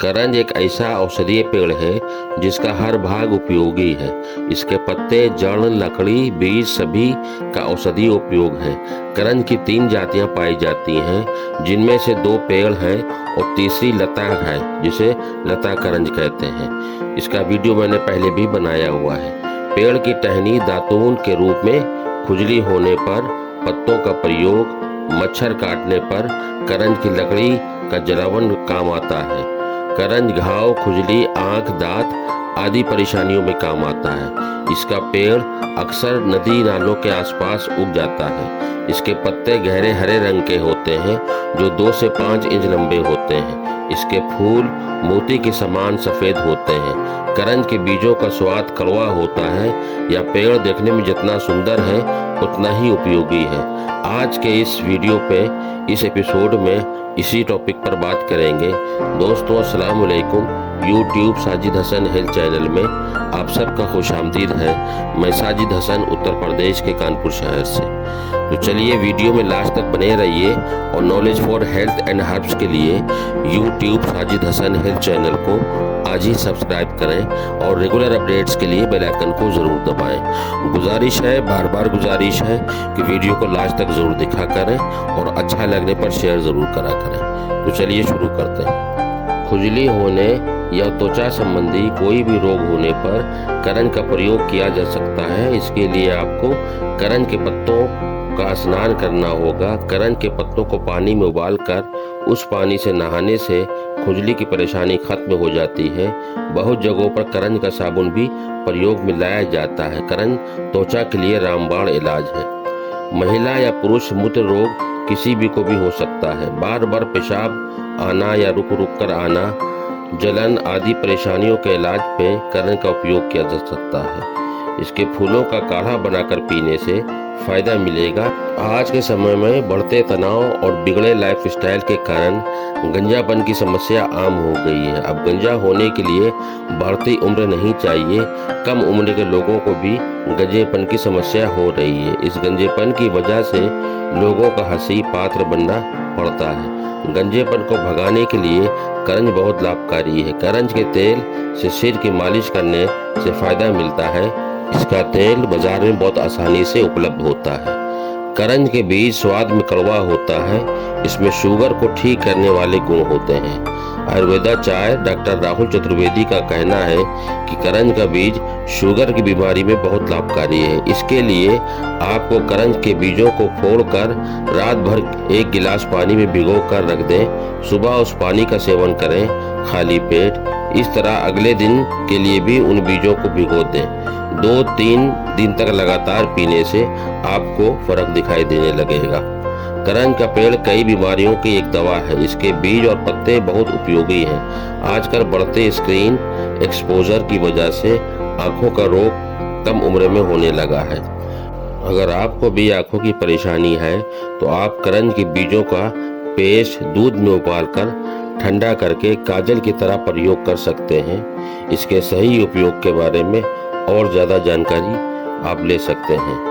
करंज एक ऐसा औषधीय पेड़ है जिसका हर भाग उपयोगी है। इसके पत्ते, जड़, लकड़ी, बीज सभी का औषधीय उपयोग है। करंज की 3 जातियां पाई जाती हैं, जिनमें से 2 पेड़ हैं और तीसरी लता है, जिसे लता करंज कहते हैं। इसका वीडियो मैंने पहले भी बनाया हुआ है। पेड़ की टहनी दातून के रूप में खुजली होने पर, पत्तों का प्रयोग मच्छर काटने पर, करंज की लकड़ी का जलावन काम आता है। करंज घाव, खुजली, आंख, दांत आदि परेशानियों में काम आता है। इसका पेड़ अक्सर नदी नालों के आसपास उग जाता है। इसके पत्ते गहरे हरे रंग के होते हैं, जो 2 से 5 इंच लंबे होते हैं। इसके फूल मोती के समान सफेद होते हैं। करंज के बीजों का स्वाद कड़वा होता है। यह पेड़ देखने में जितना सुंदर है उतना ही उपयोगी है। आज के इस वीडियो पे, इस एपिसोड में इसी टॉपिक पर बात करेंगे। दोस्तों अस्सलाम वालेकुम। YouTube Sajid Hasan health channel में आप सबका खुशामदीद है। मैं साजिद हसन उत्तर प्रदेश के कानपुर शहर से। तो चलिए वीडियो में लास्ट तक बने रहिए और knowledge for health and herbs के लिए YouTube Sajid Hasan health channel को आज ही सब्सक्राइब करें और रेगुलर अपडेट्स के लिए बेल आइकन को ज़रूर दबाएं। गुजारिश है, बार बार गुजारिश है कि वीडियो को लास्ट तक ज़रूर दिखा करें और अच्छा लगने पर शेयर ज़रूर करा करें। तो चलिए शुरू करते हैं। खुजली होने या त्वचा संबंधी कोई भी रोग होने पर करंज का प्रयोग किया जा सकता है। इसके लिए आपको करंज के पत्तों का स्नान करना होगा। करंज के पत्तों को पानी में उबालकर उस पानी से नहाने से खुजली की परेशानी खत्म हो जाती है। बहुत जगहों पर करंज का साबुन भी प्रयोग में लाया जाता है। करंज त्वचा के लिए रामबाण इलाज है। महिला या पुरुष मूत्र रोग किसी भी को भी हो सकता है। बार बार पेशाब आना या रुक रुक कर आना, जलन आदि परेशानियों के इलाज पे करंज का उपयोग किया जा सकता है। इसके फूलों का काढ़ा बनाकर पीने से फायदा मिलेगा। आज के समय में बढ़ते तनाव और बिगड़े लाइफस्टाइल के कारण गंजापन की समस्या आम हो गई है। अब गंजा होने के लिए बढ़ती उम्र नहीं चाहिए। कम उम्र के लोगों को भी गंजेपन की समस्या हो रही है। इस गंजेपन की वजह से लोगों का हंसी पात्र बनना पड़ता है। गंजेपन को भगाने के लिए करंज बहुत लाभकारी है। करंज के तेल से सिर की मालिश करने से फायदा मिलता है। इसका तेल बाजार में बहुत आसानी से उपलब्ध होता है। करंज के बीज स्वाद में कड़वा होता है। इसमें शुगर को ठीक करने वाले गुण होते हैं। आयुर्वेदाचार्य डॉक्टर राहुल चतुर्वेदी का कहना है कि करंज का बीज शुगर की बीमारी में बहुत लाभकारी है। इसके लिए आपको करंज के बीजों को फोड़कर रात भर 1 गिलास पानी में भिगो कर रख दें। सुबह उस पानी का सेवन करें खाली पेट। इस तरह अगले दिन के लिए भी उन बीजों को भिगो दें। 2-3 दिन तक लगातार पीने से आपको फर्क दिखाई देने लगेगा। करंज का पेड़ कई बीमारियों की एक दवा है। इसके बीज और पत्ते बहुत उपयोगी हैं। आजकल बढ़ते स्क्रीन एक्सपोजर की वजह से आंखों का रोग कम उम्र में होने लगा है। अगर आपको भी आंखों की परेशानी है तो आप करंज के बीजों का पेस्ट दूध में उबालकर ठंडा करके काजल की तरह प्रयोग कर सकते हैं। इसके सही उपयोग के बारे में और ज़्यादा जानकारी आप ले सकते हैं।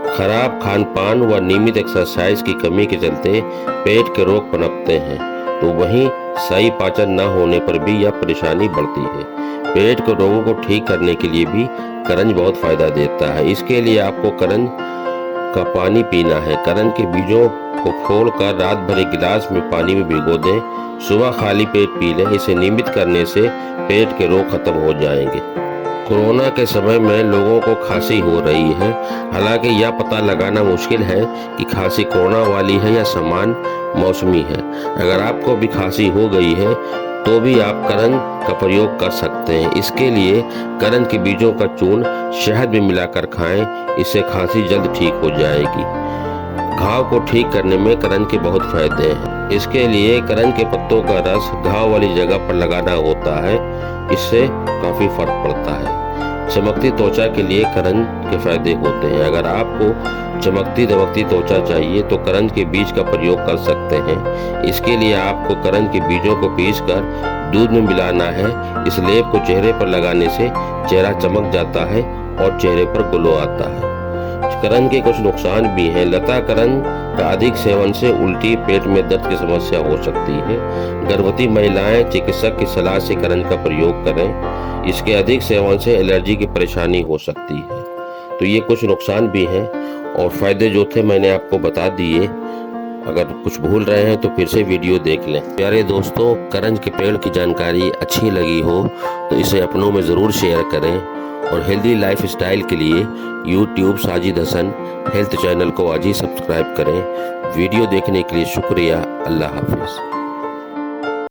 खराब खान पान व नियमित एक्सरसाइज की कमी के चलते पेट के रोग पनपते हैं, तो वहीं सही पाचन न होने पर भी यह परेशानी बढ़ती है। पेट के रोगों को ठीक करने के लिए भी करंज बहुत फायदा देता है। इसके लिए आपको करंज का पानी पीना है। करंज के बीजों को फोड़कर रात भर 1 गिलास में पानी में भिगो दें। सुबह खाली पेट पी लें। इसे नियमित करने से पेट के रोग खत्म हो जाएंगे। कोरोना के समय में लोगों को खांसी हो रही है। हालांकि यह पता लगाना मुश्किल है कि खांसी कोरोना वाली है या सामान्य मौसमी है। अगर आपको भी खांसी हो गई है तो भी आप करंज का प्रयोग कर सकते हैं। इसके लिए करंज के बीजों का चूर्ण शहद में मिलाकर खाएं। इससे खांसी जल्द ठीक हो जाएगी। घाव को ठीक करने में करंज के बहुत फायदे हैं। इसके लिए करंज के पत्तों का रस घाव वाली जगह पर लगाना होता है। इससे काफी फर्क पड़ता है। चमकती त्वचा के लिए करंज के फायदे होते हैं। अगर आपको चमकती दमकती त्वचा चाहिए तो करंज के बीज का प्रयोग कर सकते हैं। इसके लिए आपको करंज के बीजों को पीसकर दूध में मिलाना है। इस लेप को चेहरे पर लगाने से चेहरा चमक जाता है और चेहरे पर ग्लो आता है। करंज के कुछ नुकसान भी हैं। लता करंज का अधिक सेवन से उल्टी, पेट में दर्द की समस्या हो सकती है। गर्भवती महिलाएं चिकित्सक की सलाह से करंज का प्रयोग करें। इसके अधिक सेवन से एलर्जी की परेशानी हो सकती है। तो ये कुछ नुकसान भी हैं और फायदे जो थे मैंने आपको बता दिए। अगर कुछ भूल रहे हैं तो फिर से वीडियो देख लें। प्यारे दोस्तों, करंज के पेड़ की जानकारी अच्छी लगी हो तो इसे अपनों में ज़रूर शेयर करें और हेल्दी लाइफ स्टाइल के लिए YouTube Sajid Hasan health channel को आज ही सब्सक्राइब करें। वीडियो देखने के लिए शुक्रिया। अल्लाह हाफिज़।